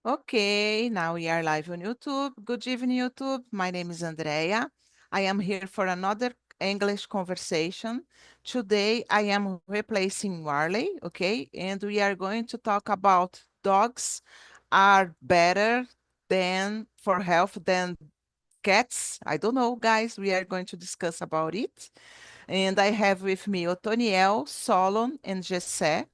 Okay, now we are live on YouTube. Good evening, YouTube. My name is Andrea. I am here for another English conversation. Today, I am replacing Warley, okay? And we are going to talk about dogs are better than for health than cats. I don't know, guys. We are going to discuss about it. And I have with me Otoniel, Solon, and Jessé.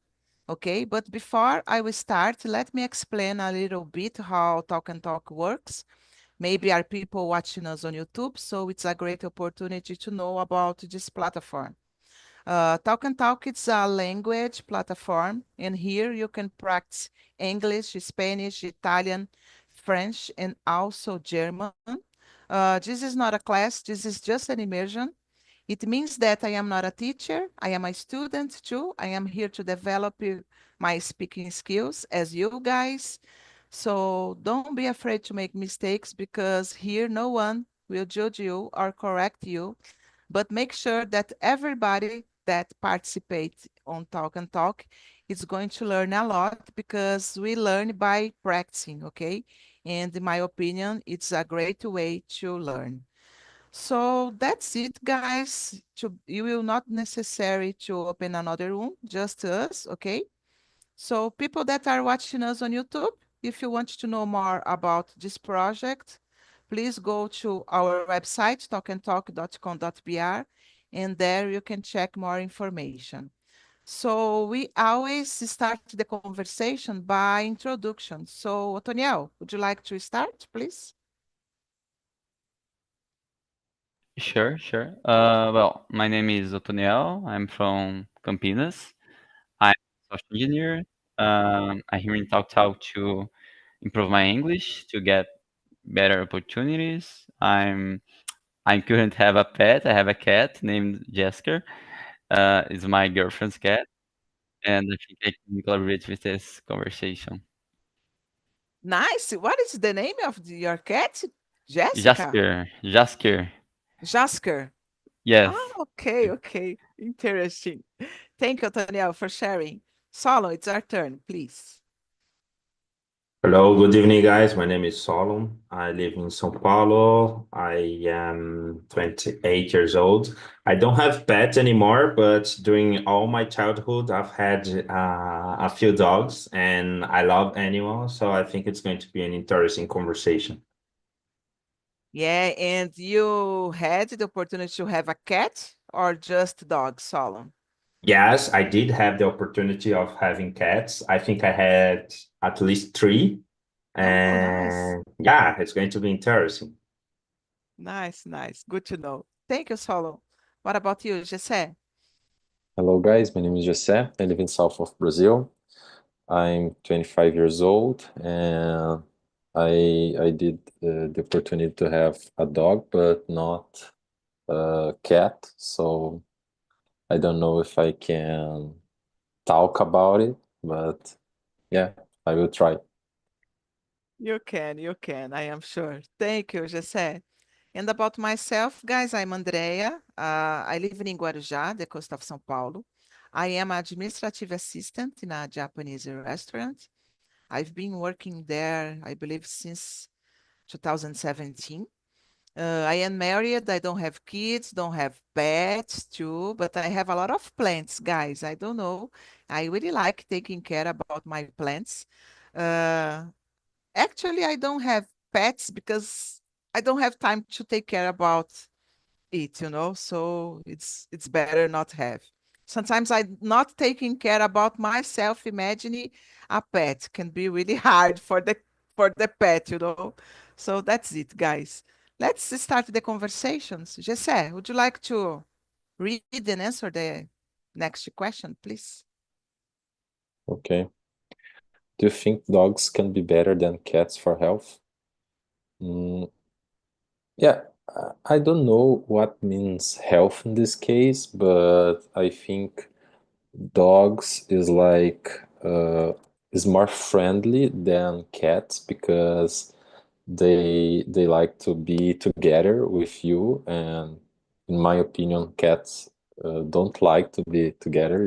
Okay, but before I will start, let me explain a little bit how Talk and Talk works. Maybe are people watching us on YouTube, so it's a great opportunity to know about this platform. Talk and Talk is a language platform, and here you can practice English, Spanish, Italian, French, and also German. This is not a class, this is just an immersion. It means that I am not a teacher, I am a student too. I am here to develop my speaking skills as you guys. So don't be afraid to make mistakes because here no one will judge you or correct you. But make sure that everybody that participates on Talk and Talk is going to learn a lot because we learn by practicing, okay? And in my opinion, it's a great way to learn. So that's it, guys. You will not necessary to open another room, just us, okay? So people that are watching us on YouTube, if you want to know more about this project, please go to our website, talkandtalk.com.br, and there you can check more information. So we always start the conversation by introduction. So, Otoniel, would you like to start, please? Sure. Well, my name is Otoniel. I'm from Campinas. I'm a software engineer. I'm here in TalkTalk to improve my English, to get better opportunities. I couldn't have a pet. I have a cat named Jesker. It's my girlfriend's cat, and I think I can collaborate with this conversation. Nice. What is the name of your cat? Jessica? Jasker. Jasker. Yes. Ah, okay. Interesting. Thank you, Daniel, for sharing. Solo, it's our turn, please. Hello, good evening, guys. My name is Solon. I live in São Paulo. I am 28 years old. I don't have pets anymore, but during all my childhood, I've had a few dogs and I love animals. So I think it's going to be an interesting conversation. Yeah, and you had the opportunity to have a cat or just dog, Solo? Yes, I did have the opportunity of having cats. I think I had at least three. Oh, nice. And yeah, it's going to be interesting. Nice. Good to know. Thank you, Solo. What about you, Jesse? Hello guys, my name is José. I live in south of Brazil. I'm 25 years old and I did the opportunity to have a dog but not a cat. So I don't know if I can talk about it, but yeah, I will try. You can, I am sure. Thank you, Jesse. And about myself, guys, I'm Andrea. I live in Guarujá, the coast of São Paulo. I am administrative assistant in a Japanese restaurant. I've been working there, I believe, since 2017. I am married. I don't have kids, don't have pets too, but I have a lot of plants, guys. I don't know. I really like taking care about my plants. Uh, Actually, I don't have pets because I don't have time to take care about it. So it's better not have. Sometimes I not taking care about myself, imagining a pet can be really hard for the pet. So that's it, guys. Let's start the conversations. Jesse, would you like to read and answer the next question, please? Okay. Do you think dogs can be better than cats for health? Mm, yeah, I don't know what means health in this case, but I think dogs is more friendly than cats because they like to be together with you, and in my opinion cats don't like to be together.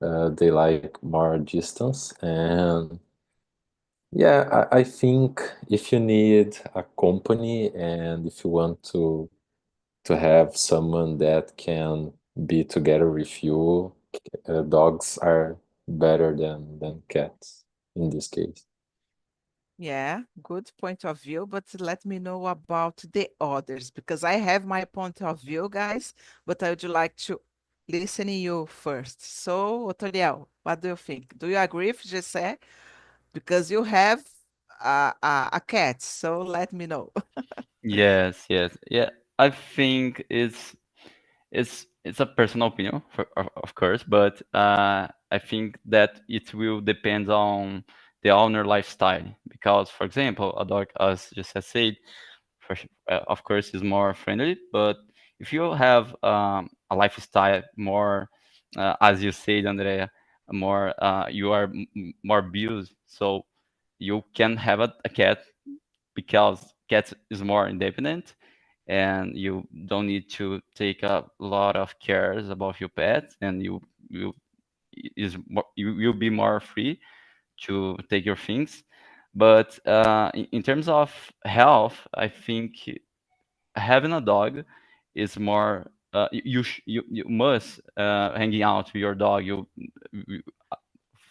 They like more distance, and Yeah, I think if you need a company and if you want to have someone that can be together with you, dogs are better than cats in this case. Yeah, good point of view, but let me know about the others because I have my point of view, guys, but I would like to listen to you first. So, Otoniel, what do you think? Do you agree with Jesse? Because you have a cat, so let me know. Yes, yes, yeah. I think it's a personal opinion, of course, but I think that it will depend on the owner lifestyle. Because, for example, a dog, as just has said, of course, is more friendly. But if you have a lifestyle more, as you said, Andrea, more you are more built, so you can have a cat because cat is more independent and you don't need to take a lot of cares about your pet, and you you will be more free to take your things. But in terms of health, I think having a dog is more you must hanging out with your dog. You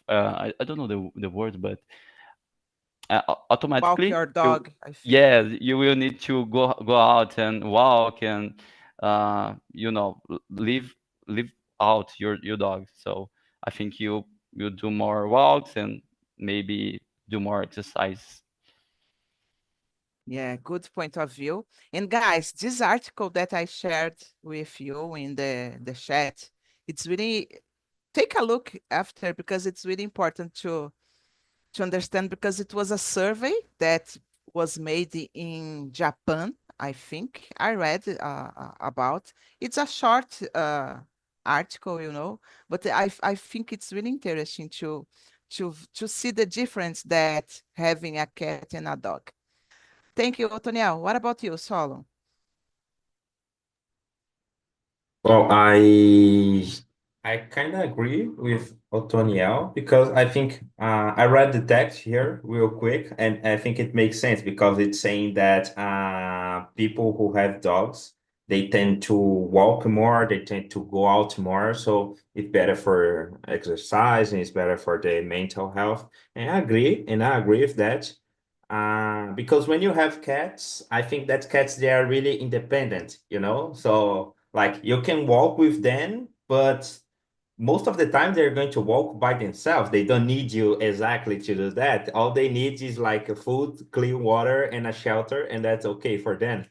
I don't know the word, but Walk automatically your you, dog, I think. yeah, you will need to go out and walk and live out your dog. So I think you do more walks and maybe do more exercise. Yeah, good point of view. And guys, this article that I shared with you in the chat, it's really take a look after because it's really important to understand because it was a survey that was made in Japan, I think. I read about. It's a short article, but I think it's really interesting to see the difference that having a cat and a dog. Thank you, Otoniel. What about you, Solo? Well, I kind of agree with Otoniel because I think I read the text here real quick, and I think it makes sense because it's saying that people who have dogs, they tend to walk more, they tend to go out more, so it's better for exercise and it's better for the mental health. And I agree with that. Because when you have cats, I think that cats they are really independent, you know? So like you can walk with them, but most of the time they're going to walk by themselves. They don't need you exactly to do that. All they need is like a food, clean water, and a shelter, and that's okay for them.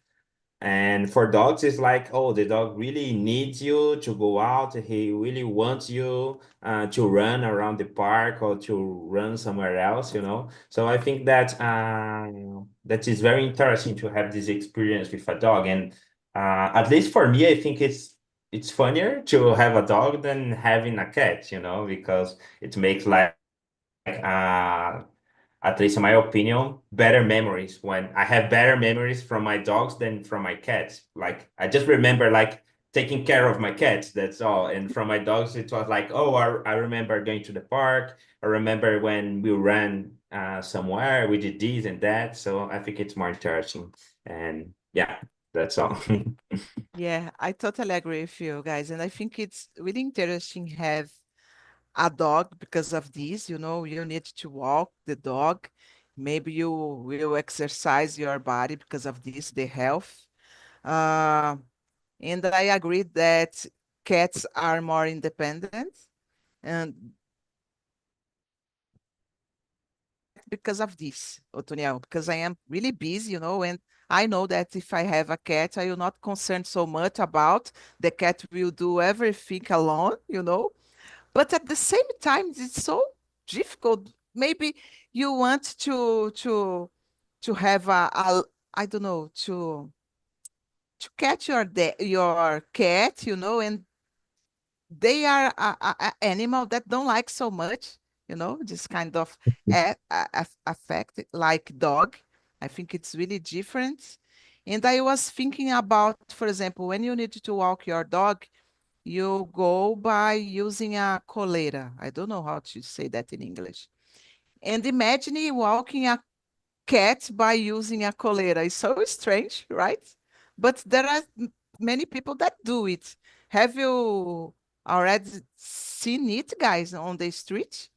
And for dogs, it's like, oh, the dog really needs you to go out. He really wants you to run around the park or to run somewhere else, you know. So I think that that is very interesting to have this experience with a dog. And at least for me, I think it's funnier to have a dog than having a cat, you know, because it makes like at least in my opinion, better memories when I have better memories from my dogs than from my cats. Like I just remember like taking care of my cats, that's all. And from my dogs, it was like, oh, I remember going to the park. I remember when we ran somewhere, we did this and that. So I think it's more interesting. And yeah, that's all. Yeah, I totally agree with you guys. And I think it's really interesting have a dog because of this, you need to walk the dog. Maybe you will exercise your body because of this, the health. Uh, and I agree that cats are more independent and because of this, Otoniel, because I am really busy, and I know that if I have a cat, I will not concern so much about the cat will do everything alone, But at the same time, it's so difficult. Maybe you want to have a I don't know to catch your cat, and they are a animal that don't like so much, this kind of affect like dog. I think it's really different. And I was thinking about, for example, when you need to walk your dog, you go by using a coleira. I don't know how to say that in English. And imagine you walking a cat by using a coleira. It's so strange, right? But there are many people that do it. Have you already seen it, guys, on the street?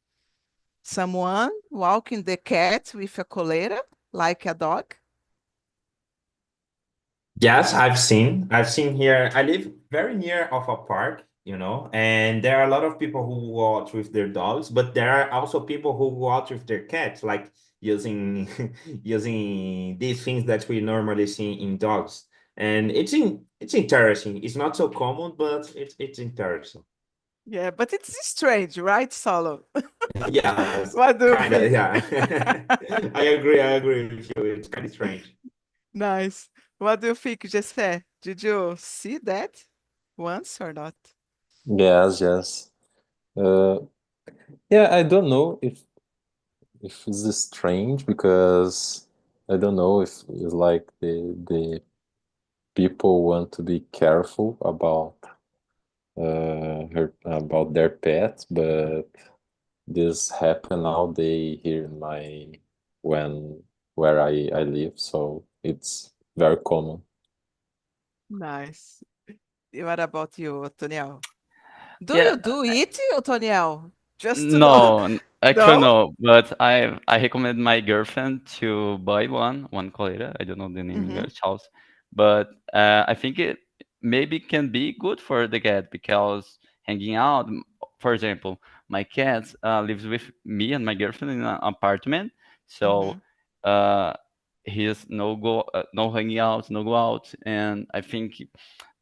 Someone walking the cat with a coleira, like a dog? Yes, I've seen. I've seen here. I live very near of a park, and there are a lot of people who go out with their dogs, but there are also people who go out with their cats, like using using these things that we normally see in dogs. And it's interesting. It's not so common, but it's interesting. Yeah, but it's strange, right, Solo? Yes, What do you kind of, think? yeah. I agree with you. It's kind of strange. Nice. What do you think, Jesse? Did you see that once or not? Yes, yes. Uh, yeah, I don't know if it's strange because I don't know if it's like the people want to be careful about their pets, but this happen all day here in my when where I live, so it's very common. Nice. What about you, Otoniel? Do Yeah, you do it, Otoniel? Just to know. no, actually No? no, but I recommend my girlfriend to buy one coleira. I don't know the name in Mm-hmm. English house, but I think it maybe can be good for the cat because hanging out. For example, my cat lives with me and my girlfriend in an apartment, so Mm-hmm. uh, he's no hanging out, no go out, and I think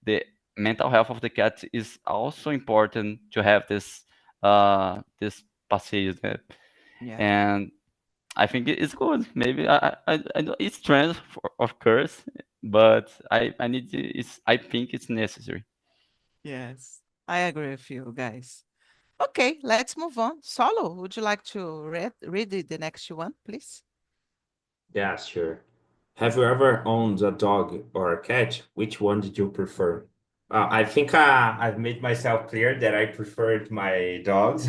the mental health of the cat is also important to have this passage there. Yeah. And I think it's good. Maybe I know it's trend of course, but I need to, it's I think it's necessary. Yes. I agree with you, guys. Okay, let's move on. Solo, would you like to read the next one, please? Yeah, sure. Have you ever owned a dog or a cat? Which one did you prefer? I think I've made myself clear that I preferred my dogs.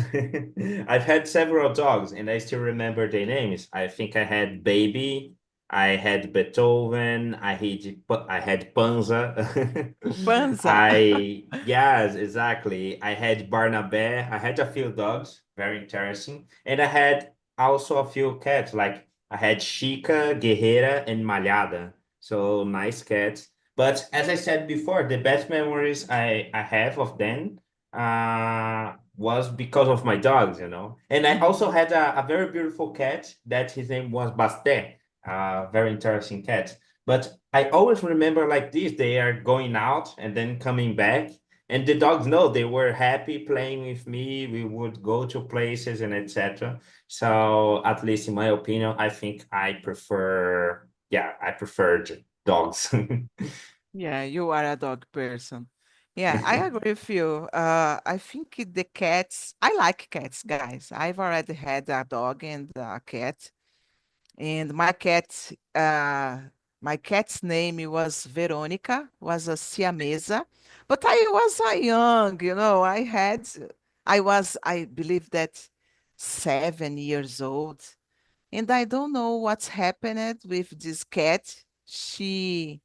I've had several dogs and I still remember their names. I think I had Baby, I had Beethoven, I had Panza. Panza. Yes, exactly. I had Barnabé. I had a few dogs, very interesting. And I had also a few cats, like I had Chica, Guerreira, and Malhada. So nice cats. But as I said before, the best memories I have of them was because of my dogs. And I Mhm. also had a very beautiful cat that his name was Basté, a very interesting cat. But I always remember like this, they are going out and then coming back. And the dogs know they were happy playing with me. We would go to places and etc. So at least in my opinion, I think I preferred dogs. Yeah, you are a dog person. Yeah, I agree with you. I think the cats, I like cats, guys. I've already had a dog and a cat. And my cat's name was Veronica, was a Siamesa. But I was a young, I believe that 7 years old. And I don't know what's happened with this cat. She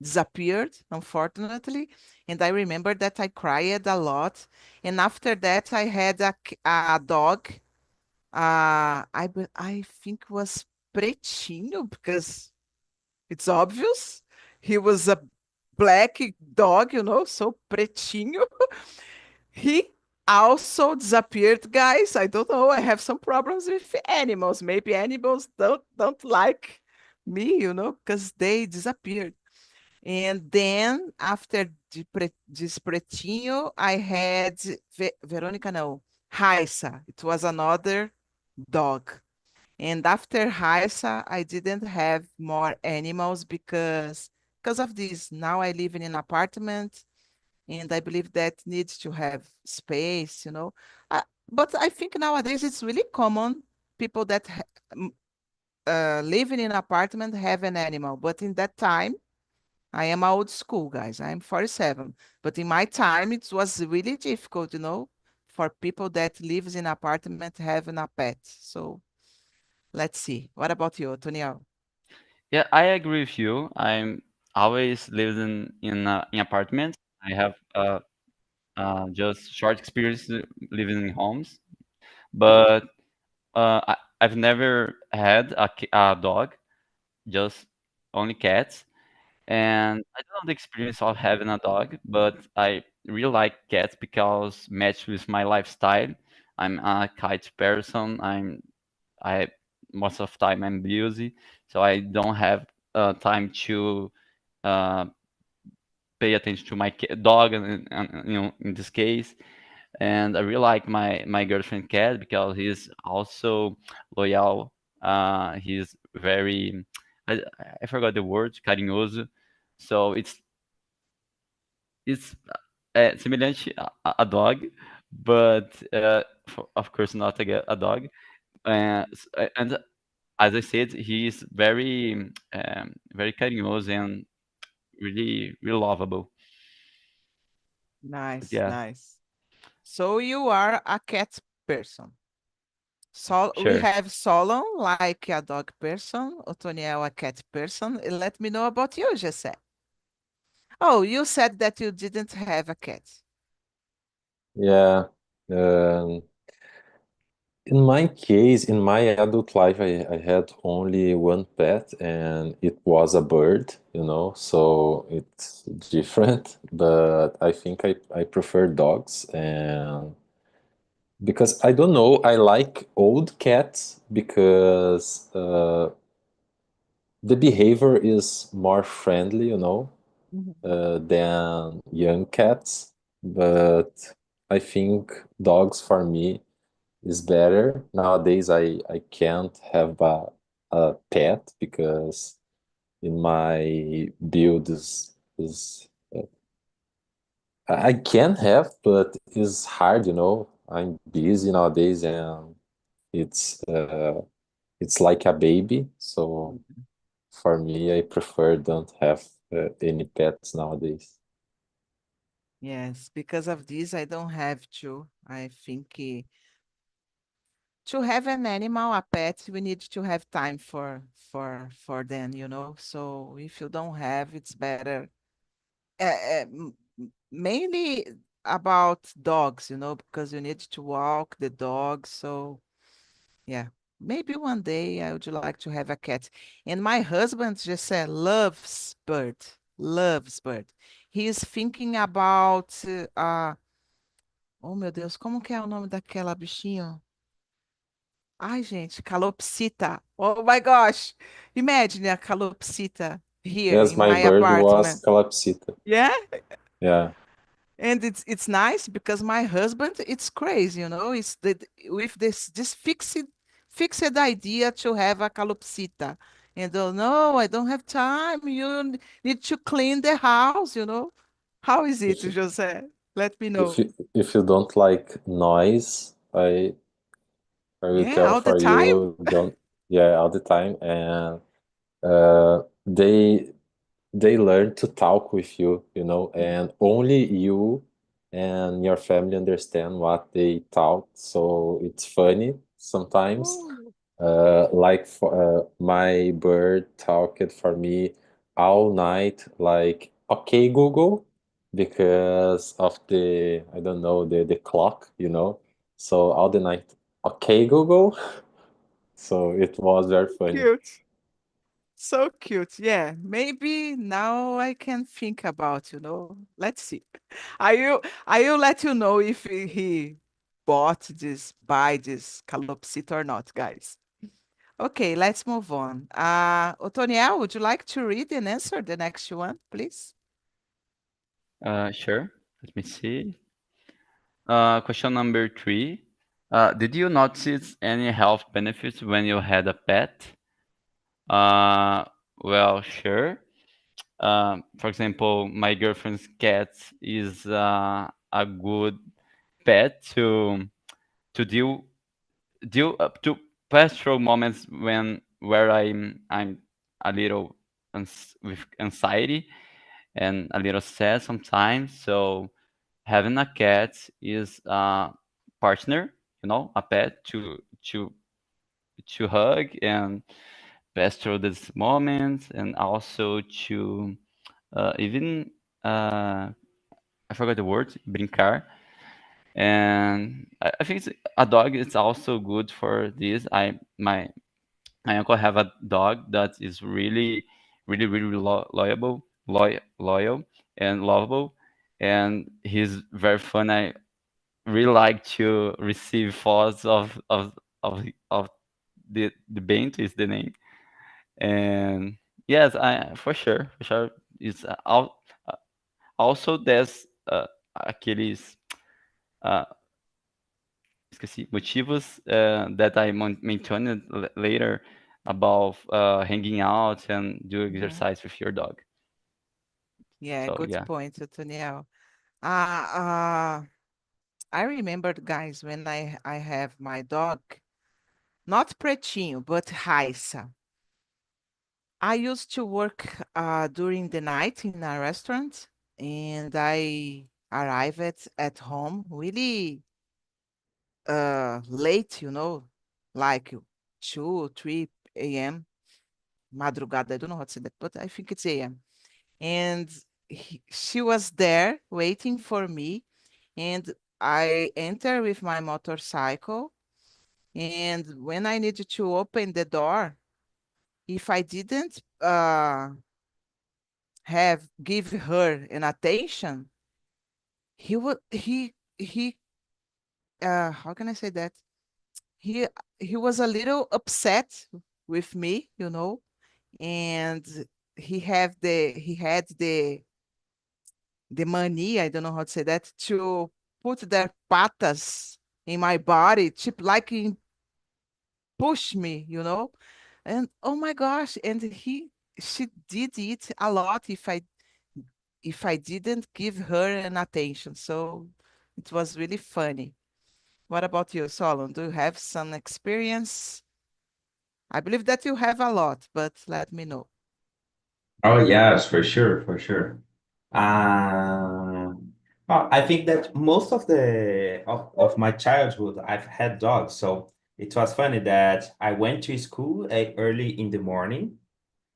disappeared, unfortunately. And I remember that I cried a lot. And after that, I had a dog. I think was Pretinho, because it's obvious. He was a black dog, so Pretinho. He also disappeared, guys. I don't know. I have some problems with animals. Maybe animals don't like me, because they disappeared. And then after this Pretinho, I had Verônica, no, Raissa. It was another dog. And after Raissa, I didn't have more animals because of this. Now I live in an apartment, and I believe that needs to have space. Uh, but I think nowadays it's really common people that live in an apartment have an animal. But in that time, I am old school, guys. I'm 47. But in my time, it was really difficult, for people that lives in apartment having a pet. So Let's see. What about you, Toniel? Yeah, I agree with you. I'm always lived in apartments. I have just short experience living in homes, but I've never had a dog, just only cats. And I don't know the experience of having a dog, but I really like cats because match with my lifestyle. I'm a kite person. I most of the time I'm busy, so I don't have time to uh, pay attention to my dog, and in this case. And I really like my girlfriend cat because he's also loyal. He's very I, I forgot the word, carinhoso. So it's semelhante a dog, but of course not a dog. And as I said, he is very very carinhoso and really lovable. But Nice, yeah, nice. So you are a cat person. So we sure. have Solon, like a dog person, Otoniel, a cat person. Let me know about you, Jesse. Oh, you said that you didn't have a cat. Yeah. Um, in my case, in my adult life, I had only one pet, and it was a bird, so it's different. But I think I prefer dogs, and because I don't know, I like old cats because the behavior is more friendly, Mhm. than young cats. But I think dogs for me is better. Nowadays, I can't have a pet because in my build is I can have, but it's hard, I'm busy nowadays, and it's it's like a baby. So for me, I prefer don't have any pets nowadays. Yes, because of this, I don't have to. I think to have an animal, a pet, we need to have time for them. So if you don't have, it's better. Mainly about dogs, because you need to walk the dog. So yeah, maybe one day I would like to have a cat. And my husband just said loves bird, loves bird. He is thinking about oh meu Deus, como que é o nome daquela bichinho? Ai, gente, calopsita. Oh my gosh. Imagine a calopsita here Yes, in my my bird was apartment. Calopsita. Yeah, Yeah. and it's nice because my husband, it's crazy. It's with this fixed idea to have a calopsita. And oh no, I don't have time. Need to clean the house. How is it, If Jose? Let me if know. you don't like noise, I will Yeah, tell all the for time? you don't, yeah, all the time. And uh, they they learn to talk with you, and only you and your family understand what they talk. So it's funny sometimes. Oh, Like my bird talked for me all night, like, okay, Google, because of the, I don't know, the clock, So all the night, okay, Google. So it was very funny. cute. So cute. Yeah, maybe now I can think about. Let's see. I will let you know if he buy this calopsita or not, guys. Okay, let's move on. Otoniel, would you like to read and answer the next one, please? Sure. Let me see. Question number 3. Did you notice any health benefits when you had a pet? Uh, well, sure. For example, my girlfriend's cat is a good pet to deal up to pass through moments where I'm a little with anxiety and a little sad sometimes. So having a cat is a partner, a pet to hug and pass through this moment, and also to even I forgot the word, brincar. And I think a dog is also good for this. My uncle have a dog that is really loyal and lovable, and he's very fun. I really like to receive thoughts of the Bento is the name. And yes, I for sure it's also there's aqueles uh, esqueci, motivos that I mentioned later about hanging out and do Mhm. exercise with your dog. Yeah, So good yeah. point, Toniel. Uh, I remembered, guys, when I have my dog, not Pretinho, but Raissa. I used to work during the night in a restaurant, and I arrived at home really late, like 2, 3 a.m. Madrugada, I don't know how to say that, but I think it's a.m. And she was there waiting for me, and I enter with my motorcycle. And when I needed to open the door, if I didn't have give her an attention, he would he how can I say that? He he was a little upset with me, and he had the money, I don't know how to say that, to put their patas in my body, like in push me, and oh my gosh, and she did it a lot if I didn't give her an attention. So it was really funny. What about you, Solon? Do you have some experience? I believe that you have a lot, but let me know. Oh yes, for sure, for sure. Uh, well, I think that most of of my childhood, I've had dogs. So it was funny that I went to school early in the morning,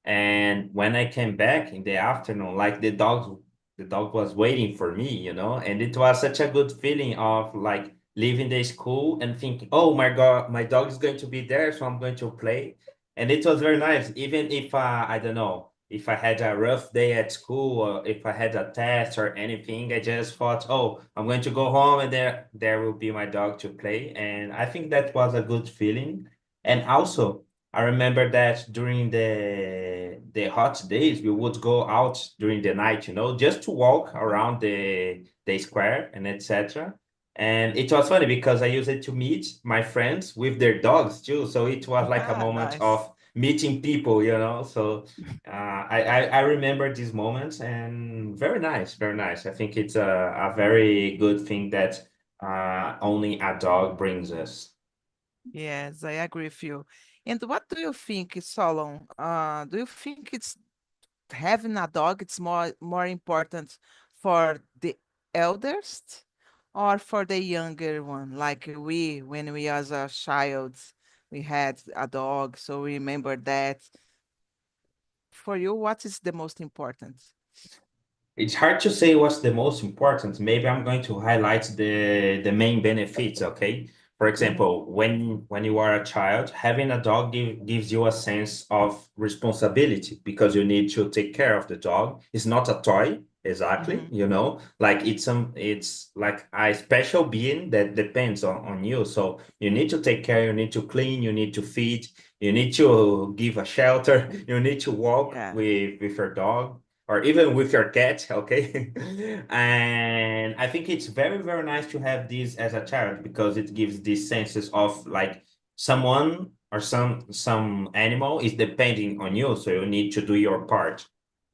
and when I came back in the afternoon, like the dog was waiting for me, and it was such a good feeling of like leaving the school and thinking, oh my God, my dog is going to be there, so I'm going to play. And it was very nice, even if I don't know, if I had a rough day at school or if I had a test or anything, I just thought, oh, I'm going to go home and there will be my dog to play. And I think that was a good feeling. And also, I remember that during the hot days, we would go out during the night, just to walk around the square and etc. And it was funny because I used it to meet my friends with their dogs too. So it was like a Ah, moment nice. of meeting people. So I remember these moments and very nice, very nice. I think it's a very good thing that only a dog brings us. Yes, I agree with you. And what do you think, Solon? Do you think it's having a dog, it's more important for the eldest or for the younger one? Like we, when we as a child, we had a dog, so we remember that. For you, what is the most important? It's hard to say what's the most important. Maybe I'm going to highlight the main benefits, okay? For Mhm. example, when you are a child, having a dog gives you a sense of responsibility because you need to take care of the dog. It's not a toy, exactly, Mhm. like it's like a special being that depends on you. So you need to take care, you need to clean, you need to feed, you need to give a shelter, you need to walk Yeah. with your dog or even with your cat, okay? And I think it's very, very nice to have this as a child because it gives these senses of like someone or some animal is depending on you, so you need to do your part.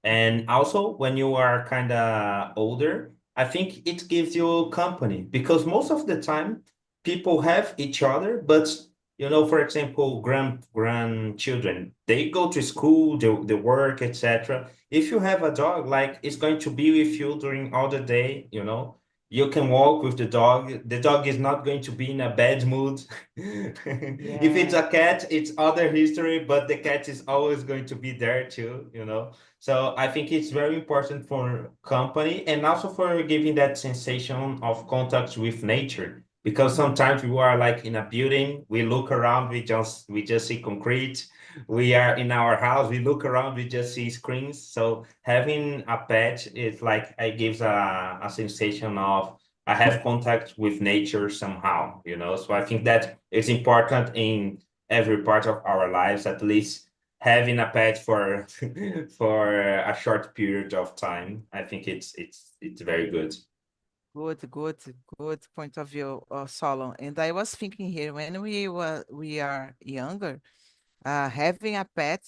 And also when you are kind of older, I think it gives you company because most of the time people have each other, but for example, grandchildren, they go to school, they work, etc. If you have a dog, like it's going to be with you during all the day, You can walk with the dog. The dog is not going to be in a bad mood. If it's a cat, it's other history, but the cat is always going to be there too, you know. So I think it's very important for company and also for giving that sensation of contact with nature. Because sometimes we are like in a building, we look around, we just see concrete. We are in our house, we look around, we just see screens. So having a pet is like it gives a sensation of I have contact with nature somehow, you know. So I think that it's important in every part of our lives, at least having a pet for for a short period of time. I think it's very good. Good point of view, Solon. And I was thinking here when we are younger, having a pet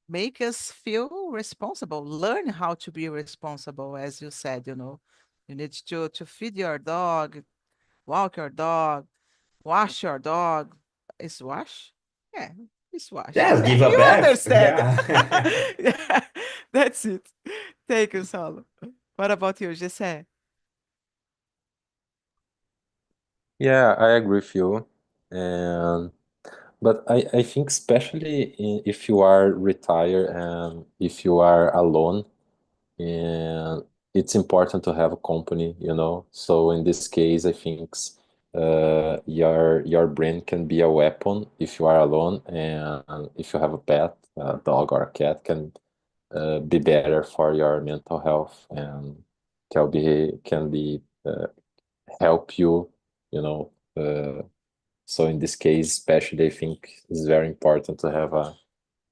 make us feel responsible, learn how to be responsible, as you said, you know. You need to feed your dog, walk your dog, wash your dog. Is wash? Yeah, it's wash. Yes, Yeah, give a you bath. understand. Yeah. Yeah, that's it. Thank you, Solon. What about you, Jesse? Yeah, I agree with you. And but I think especially if you are retired and if you are alone, and it's important to have a company, you know. So in this case, I think your brain can be a weapon if you are alone, and if you have a pet, a dog or a cat, can be better for your mental health and can be help you, you know. So in this case, especially, I think it's very important to have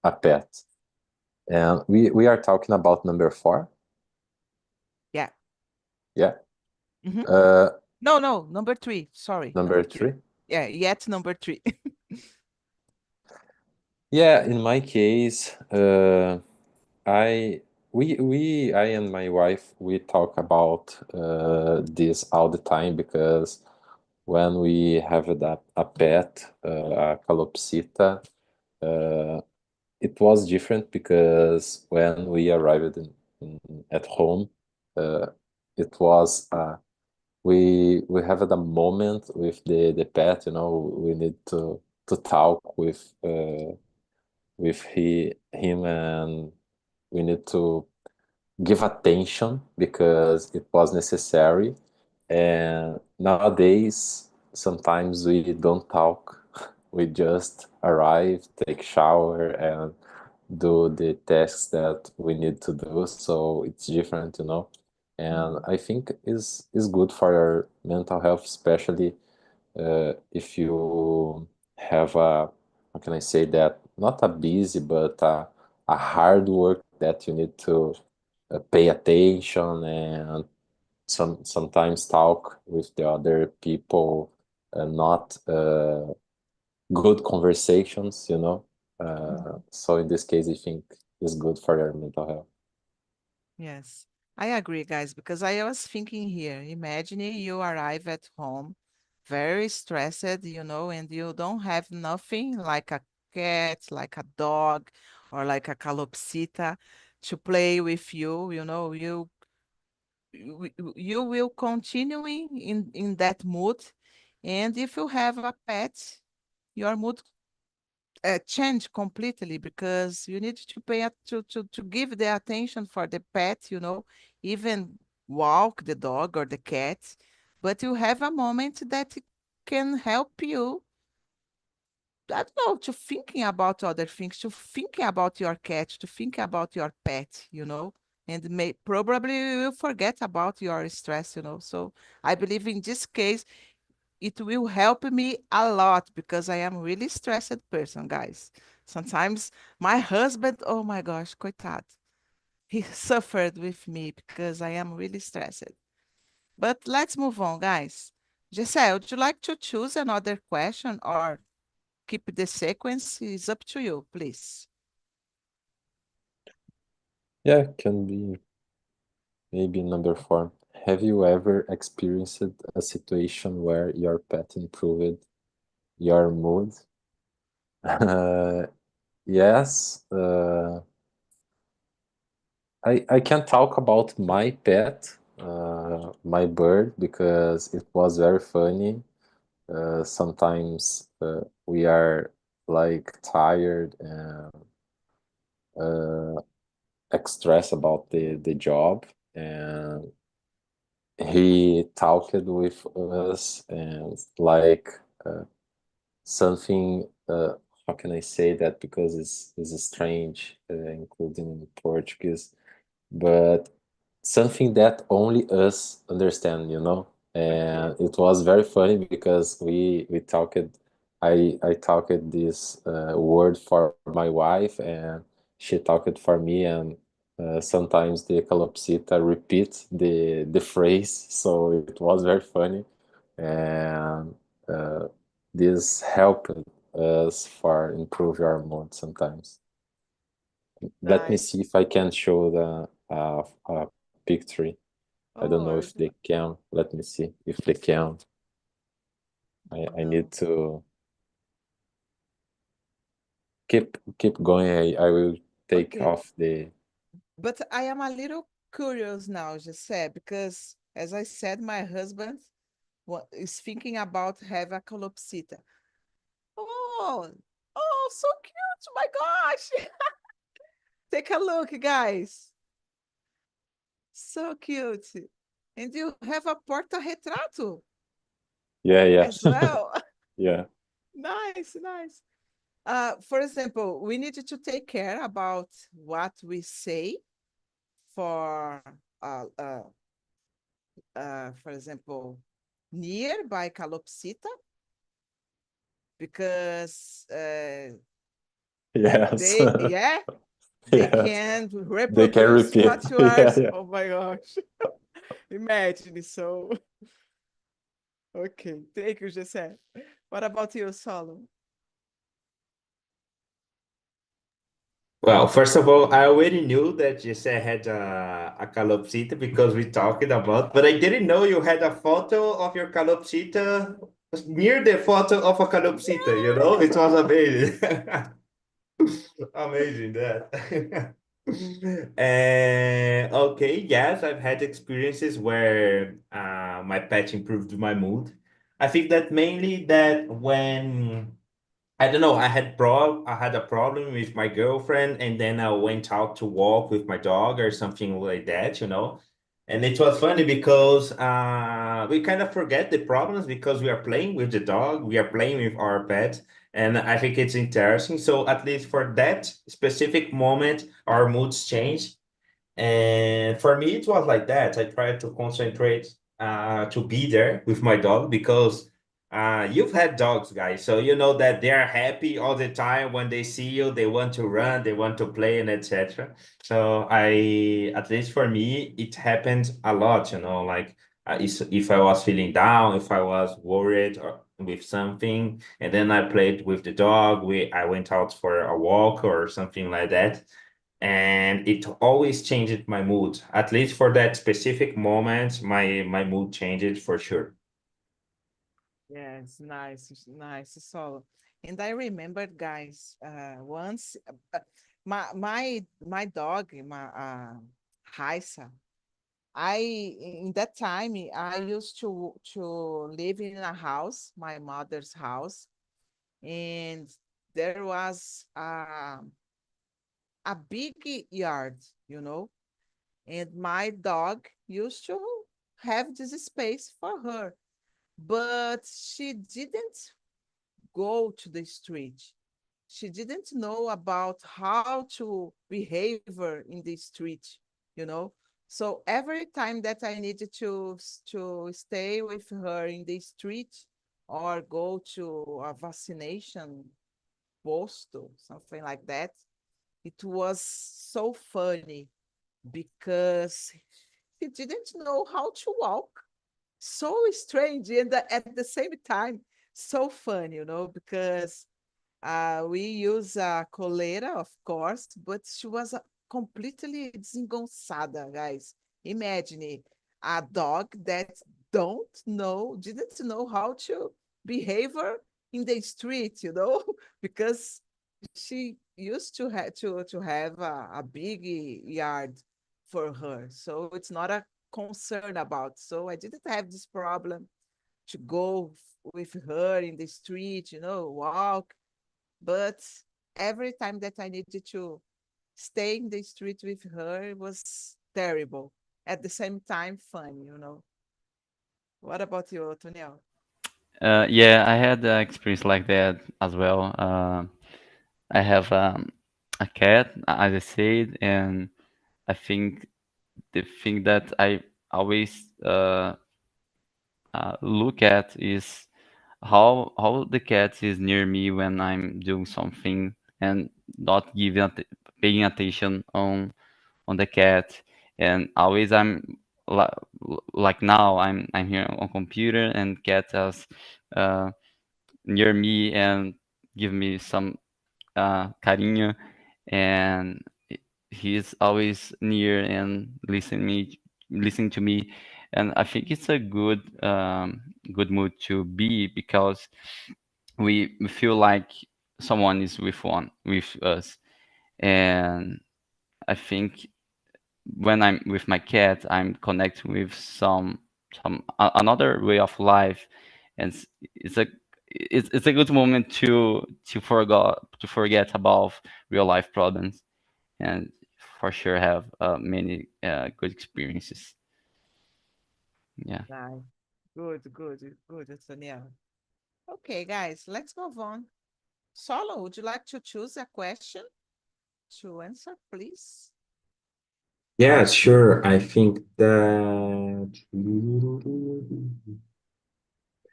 a pet. And we are talking about number 4. Yeah. Yeah. Mhm. Uh, No, number 3. Sorry, number number 3. 3. Yeah, yet number 3. Yeah, in my case, I I and my wife we talk about this all the time because when we have a pet, a calopsita, uh, it was different because when we arrived at home, uh, it was we have a moment with the pet. You know, we need to talk with him, and we need to give attention because it was necessary. And nowadays, sometimes we don't talk. We just arrive, take shower, and do the tasks that we need to do. So it's different, you know. And I think is good for your mental health, especially if you have a, how can I say that, not a busy but a hard work that you need to pay attention and sometimes talk with the other people, not good conversations, you know. So in this case, I think is good for your mental health. Yes, I agree, guys, because I was thinking here, imagine you arrive at home very stressed, you know, and you don't have nothing like a cat, like a dog, or like a calopsita to play with you, you know, you will continue in that mood. And if you have a pet, your mood change completely because you need to to give the attention for the pet, you know, even walk the dog or the cat, but you have a moment that can help you, I don't know, to thinking about other things, to thinking about your cat, to think about your pet, you know, and may probably you will forget about your stress, you know. So I believe in this case it will help me a lot because I am really stressed person, guys. Sometimes my husband, oh my gosh, coitado, he suffered with me because I am really stressed. But let's move on, guys. Giselle, would you like to choose another question or keep the sequence? It's up to you, please. Yeah, can be maybe number 4. Have you ever experienced a situation where your pet improved your mood? Yes. I can talk about my pet. my bird because it was very funny. Sometimes we are like tired and stressed about the job, and he talked with us and like something. How can I say that? Because it's strange, including in Portuguese, but something that only us understand, you know. And Okay. it was very funny because we talked. I talked this word for my wife, and she talked for me, and sometimes the calopsita repeat the phrase, so it was very funny, and uh, this helped us for improve our mood sometimes. Let me Nice. see if I can show a picture. I don't Oh, know if they can. Let me see if they can. I no. need to keep going. I will take Okay. off the. But I am a little curious now, Jose, because as I said, my husband is thinking about have a calopsita. Oh, oh, so cute. My gosh. Take a look, guys. So cute. And you have a porta-retrato Yeah, yeah, as well. yeah, Nice, nice. For example, we need to take care about what we say for, uh, uh, for example, nearby calopsita, because yes, they, yeah, they yes. can They can reproduce repeat. what you are. Yeah, yeah. Oh my gosh. Imagine so. Okay, thank you, Jesse. What about you, Solo? Well, first of all, I already knew that Jesse had a calopsita because we talked about, but I didn't know you had a photo of your calopsita near the photo of a calopsita, you know? It was amazing. Amazing that. And okay, yes, I've had experiences where my pet improved my mood. I think that mainly that when I don't know. I had a problem with my girlfriend, and then I went out to walk with my dog or something like that, you know. And it was funny because we kind of forget the problems because we are playing with the dog, we are playing with our pet, and I think it's interesting. So at least for that specific moment, our moods change. And for me, it was like that. I tried to concentrate to be there with my dog because you've had dogs, guys. So you know that they're happy all the time when they see you. They want to run, they want to play, and etc. So at least for me, it happened a lot. You know, like if I was feeling down, if I was worried or with something, and then I played with the dog. I went out for a walk or something like that, and it always changed my mood. At least for that specific moment, my mood changed for sure. Yes, nice, nice, Solo. And I remembered, guys, once my dog, my Raisa, in that time I used to live in a house, my mother's house, and there was a big yard, you know, and my dog used to have this space for her, but she didn't go to the street. She didn't know about how to behave in the street, you know. So every time that I needed to stay with her in the street or go to a vaccination post or something like that, it was so funny because he didn't know how to walk. So strange, and at the same time, so fun, you know, because we use a coleira, of course, but she was completely desengonçada, guys. Imagine a dog that didn't know how to behave her in the street, you know, because she used to have a big yard for her. So it's not concerned about. So I didn't have this problem to go with her in the street, walk. But every time that I needed to stay in the street with her, it was terrible. At the same time, fun. What about you, Tonio? Yeah, I had an experience like that as well. I have a cat, as I said, and I think the thing that I always look at is how the cat is near me when I'm doing something and not paying attention on the cat. And always like like now I'm here on computer and cat is uh, near me and give me some carinho, and he's always near and listening to me, and I think it's a good mood to be because we feel like someone is with us, and I think when I'm with my cat, I'm connecting with another way of life, and it's a good moment to forget about real life problems, and for sure have many good experiences. Yeah. Nice. Good, good, good, Tonio. Okay, guys, let's move on. Solo, would you like to choose a question to answer, please? Yeah, sure. I think that.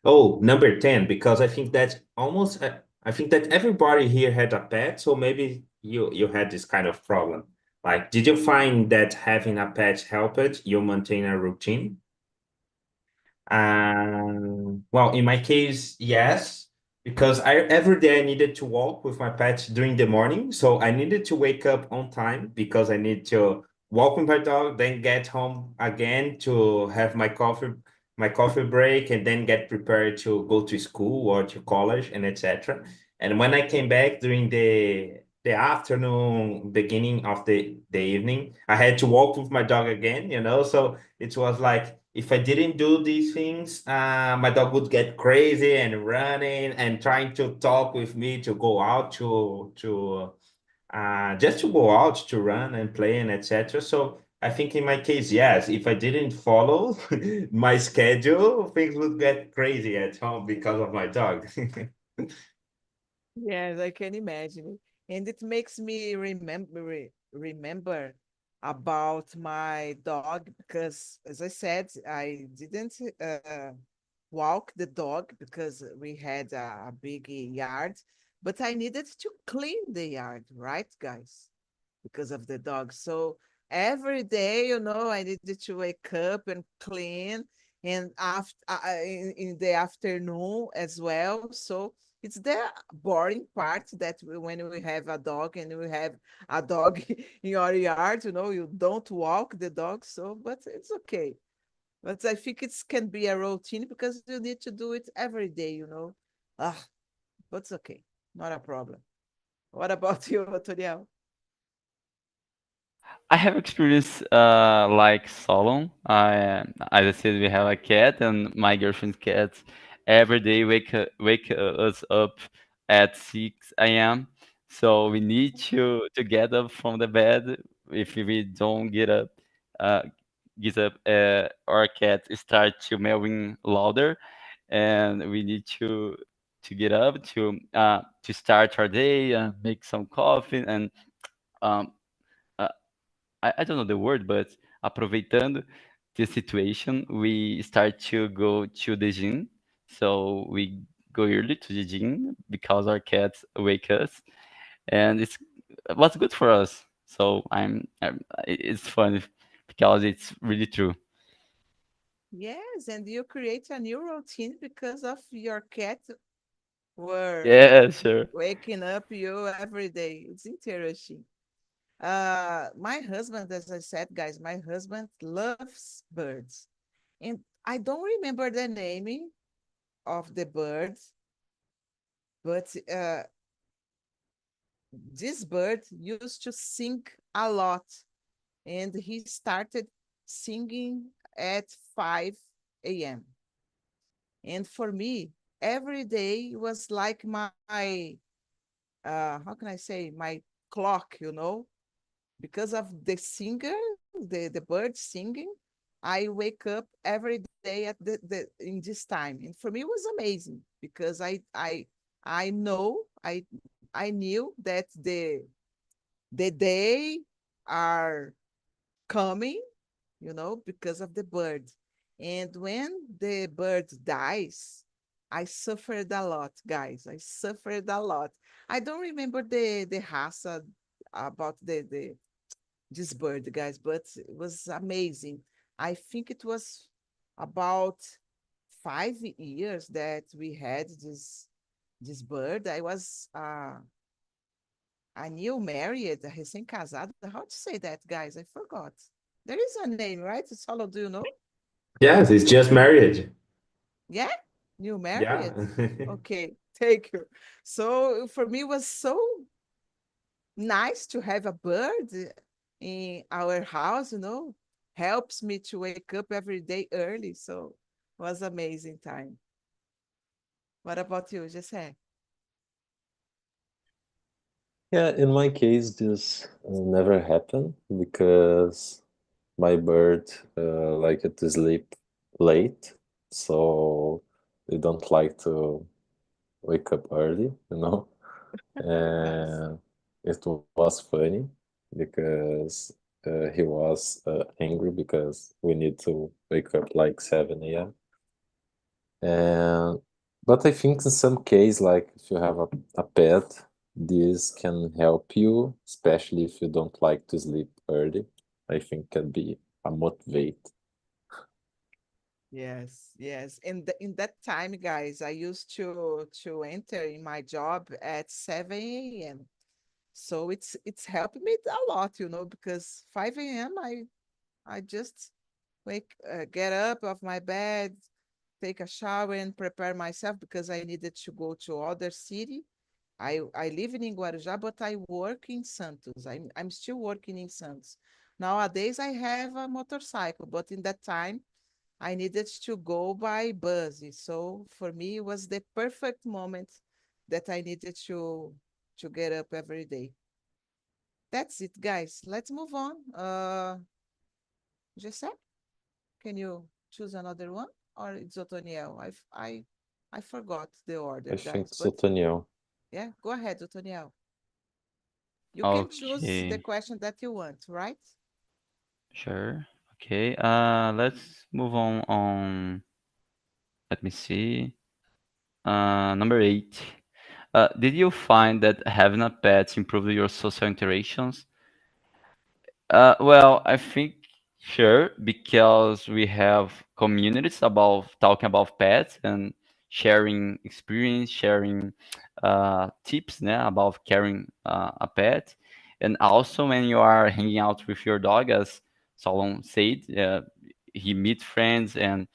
Oh, number 10, because I think that almost I think that everybody here had a pet, so maybe you had this kind of problem. Like, did you find that having a pet helped you maintain a routine? Well, in my case, yes, because I every day I needed to walk with my pet during the morning. So I needed to wake up on time because I need to walk with my dog, then get home again to have my coffee break, and then get prepared to go to school or to college and etc. And when I came back during the afternoon, beginning of the evening, I had to walk with my dog again, So it was like if I didn't do these things, my dog would get crazy and running and trying to talk with me to go out to just to go out to run and play and etc. So I think in my case, yes, if I didn't follow my schedule, things would get crazy at home because of my dog. Yes, I can imagine. And it makes me remember about my dog because, as I said, I didn't walk the dog because we had a big yard, but I needed to clean the yard, right, guys? Because of the dog. So every day, I needed to wake up and clean, and after in the afternoon as well. So it's the boring part that when we have a dog and we have a dog in your yard, you don't walk the dog. So, but it's okay. But I think it can be a routine because you need to do it every day. Ah, but it's okay, not a problem. What about you, Toriel? I have experience like Solon. As I said, we have a cat, and my girlfriend's cat every day wake us up at 6 a.m. So we need to get up from the bed. If we don't uh, get up, our cat start to meowing louder, and we need to get up to start our day, make some coffee, and um, uh, I don't know the word, but aproveitando the situation, we start to go to the gym. So we go early to the gym because our cats wake us, and it's what's good for us. So it's fun because it's really true. Yes, and you create a new routine because of your cat were Yeah, sure. waking up you every day. It's interesting. My husband, as I said, guys, my husband loves birds. And I don't remember the name of the birds, but this bird used to sing a lot. And he started singing at 5 a.m. And for me, every day was like my how can I say, my clock, because of the singer, the bird singing. I wake up every day at the in this time, and for me it was amazing because I know I knew that the day are coming, because of the bird. And when the bird dies, I suffered a lot, guys. I suffered a lot. I don't remember the raça about the this bird, guys, but it was amazing. I think it was about 5 years that we had this bird. I new married, recém-casada. How to say that, guys? I forgot. There is a name, right? Solo, do you know? Yes, it's just marriage. Yeah? New Yeah. married? Okay, thank you. So for me, it was so nice to have a bird in our house, helps me to wake up every day early. So it was amazing time. What about you, Jesse? Yeah, in my case, this never happened because my bird like to sleep late, so they don't like to wake up early, you know. Nice. And it was funny because he was angry because we need to wake up like 7 a.m. And but I think in some case, like if you have a pet, this can help you, especially if you don't like to sleep early. I think can be a motivate. Yes, yes. In that time, guys, I used to enter in my job at 7 a.m. So it's helped me a lot, because 5 a.m. I just get up of my bed, take a shower and prepare myself because I needed to go to other city. I live in Guarujá, but I work in Santos. I'm still working in Santos. Nowadays I have a motorcycle, but in that time I needed to go by bus. So for me it was the perfect moment that I needed to get up every day. That's it, guys. Let's move on. Giuseppe, can you choose another one? Or it's Otoniel? I forgot the order, I think guys. it's But Otoniel. yeah, go ahead, Otoniel. You can choose the Okay, question that you want, right? sure. Okay, let's move on. Let me see. Number 8. Did you find that having a pet improved your social interactions? Well, I think sure, because we have communities about talking about pets and sharing experience, sharing tips, about caring a pet, and also when you are hanging out with your dog, as Solon said, he meet friends and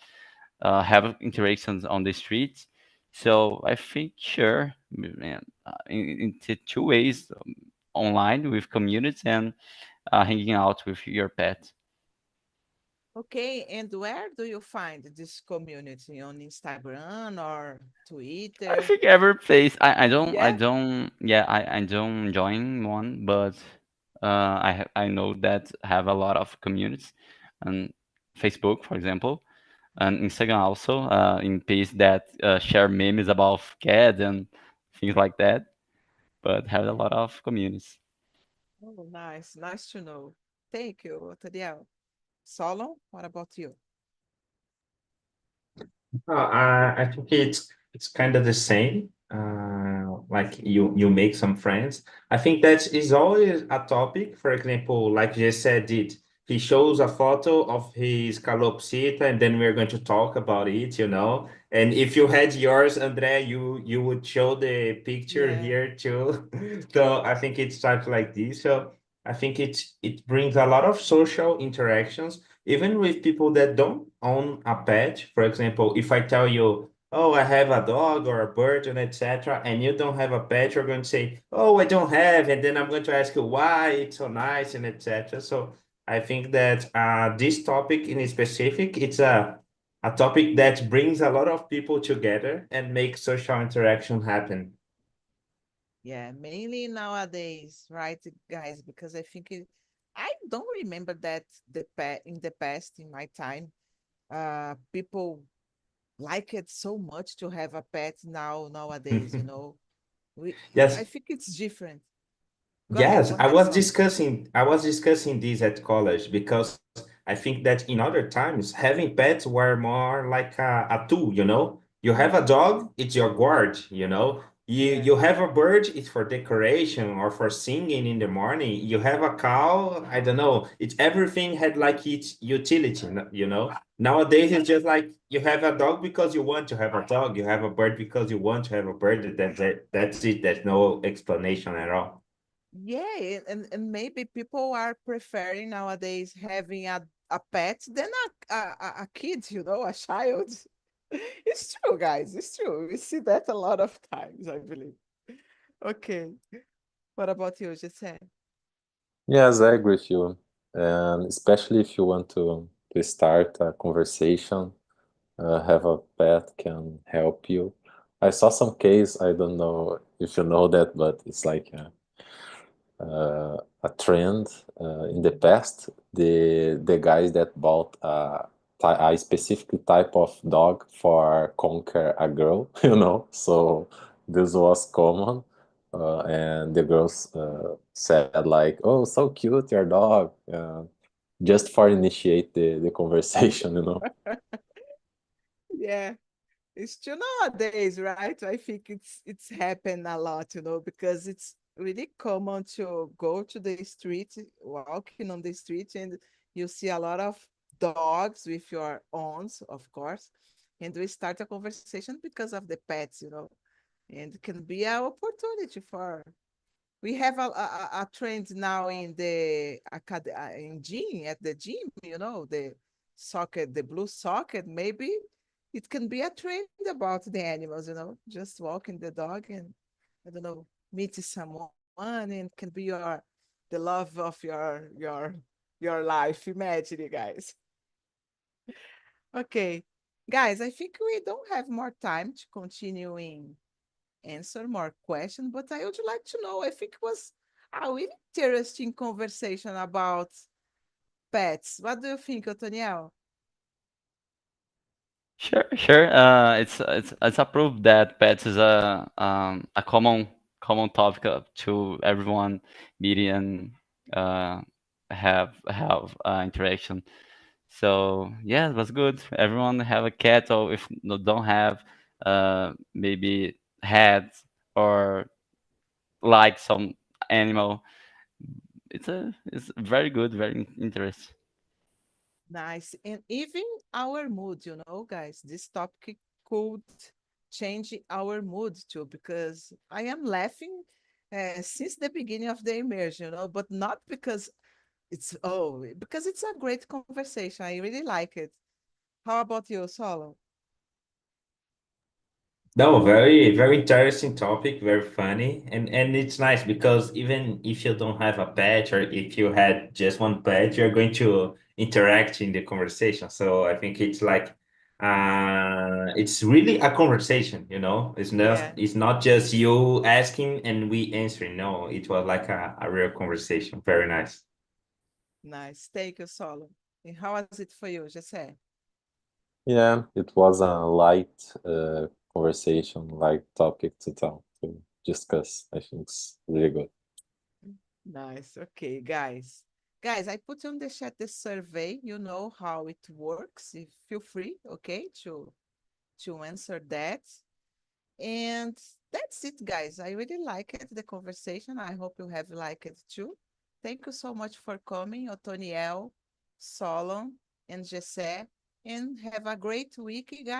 have interactions on the streets. So I think sure, in the two ways, online with communities and hanging out with your pet. Okay, and where do you find this community? On Instagram or I Twitter? think every place. I Yeah? don't. Yeah, I don't join one, but I know that have a lot of communities, and Facebook, for example, and Instagram also. In page that share memes about cats and things like that, but have a lot of communities. Oh, nice. Nice to know. Thank you, Tadiel. Solon, what about you? I think it's kind of the same. Like you make some friends. I think that is always a topic. For example, like just said, did he shows a photo of his calopsita, and then we're going to talk about it, you know. And if you had yours, Andre, you would show the picture Yeah. here too. So I think it starts like this. So I think it brings a lot of social interactions even with people that don't own a pet. For example, if I tell you, oh, I have a dog or a bird and etc., and you don't have a pet, you're going to say, oh, I don't have, and then I'm going to ask you why it's so nice and etc. So I think that this topic in specific, it's a topic that brings a lot of people together and makes social interaction happen. Yeah, mainly nowadays, right, guys? Because I don't remember that in the past, in my time, people like it so much to have a pet nowadays, you know. I Yes, think it's different. yes, Go ahead, Sol. I was discussing this at college because I think that in other times having pets were more like a tool, you know. You have a Mhm. dog, it's your guard, you know. Yeah. You have a bird, it's for decoration or for singing in the morning. You have a cow, I don't know. It's everything had like its utility, you know. Nowadays it's just like you have a dog because you want to have a dog. You have a bird because you want to have a bird. That's it. There's no explanation at all. Yeah, and maybe people are preferring nowadays having a pet than a kid, you know, a child. It's true, guys. It's true. We see that a lot of times, I believe. Okay. What about you, Giselle? Yes, I agree with you. And especially if you want to start a conversation, have a pet can help you. I saw some case, I don't know if you know that, but it's like a trend in the past. The guys that bought a specific type of dog for conquer a girl, you know. So this was common, and the girls said like, "Oh, so cute, your dog," just for initiate the conversation, you know. Yeah. It's still nowadays, right? I think it's happened a lot, you know, because it's really common to go to the street, walking on the street, and you see a lot of dogs with your owns, of course, and we start a conversation because of the pets, you know, and it can be an opportunity for. We have a trend now in in gym at the gym, you know, the socket, the blue socket. Maybe it can be a trend about the animals, you know, just walking the dog and I don't know, meet someone and can be the love of your life. Imagine it, guys. Okay, guys, I think we don't have more time to continue in answer more questions, but I would like to know if it was a really interesting conversation about pets. What do you think, Otoniel? Sure, sure. It's approved that pets is a common topic to everyone meeting and uh, have interaction. So yeah, it was good. Everyone have a cat, or if no, don't have, maybe had or like some animal. It's very good, very interesting. Nice. And even our mood, you know, guys, this topic could change our mood too, because I am laughing since the beginning of the immersion, you know, but not because because it's a great conversation. I really like it. How about you, Solo? No, very, very interesting topic, very funny. And it's nice because even if you don't have a pet or if you had just one pet, you're going to interact in the conversation. So I think it's like it's really a conversation, you know. Yeah, It's not just you asking and we answering. No, it was like a real conversation. Very nice. nice. Thank you, Solo. And how was it for you, Jesse? Yeah, it was a light conversation, light topic to talk to discuss. I think it's really good. Nice. Okay, guys. Guys, I put on the chat the survey. You know how it works. Feel free, okay, to answer that. And that's it, guys. I really like it, the conversation. I hope you have liked it too. Thank you so much for coming, Otoniel, Solon, and Jesse. And have a great week, guys.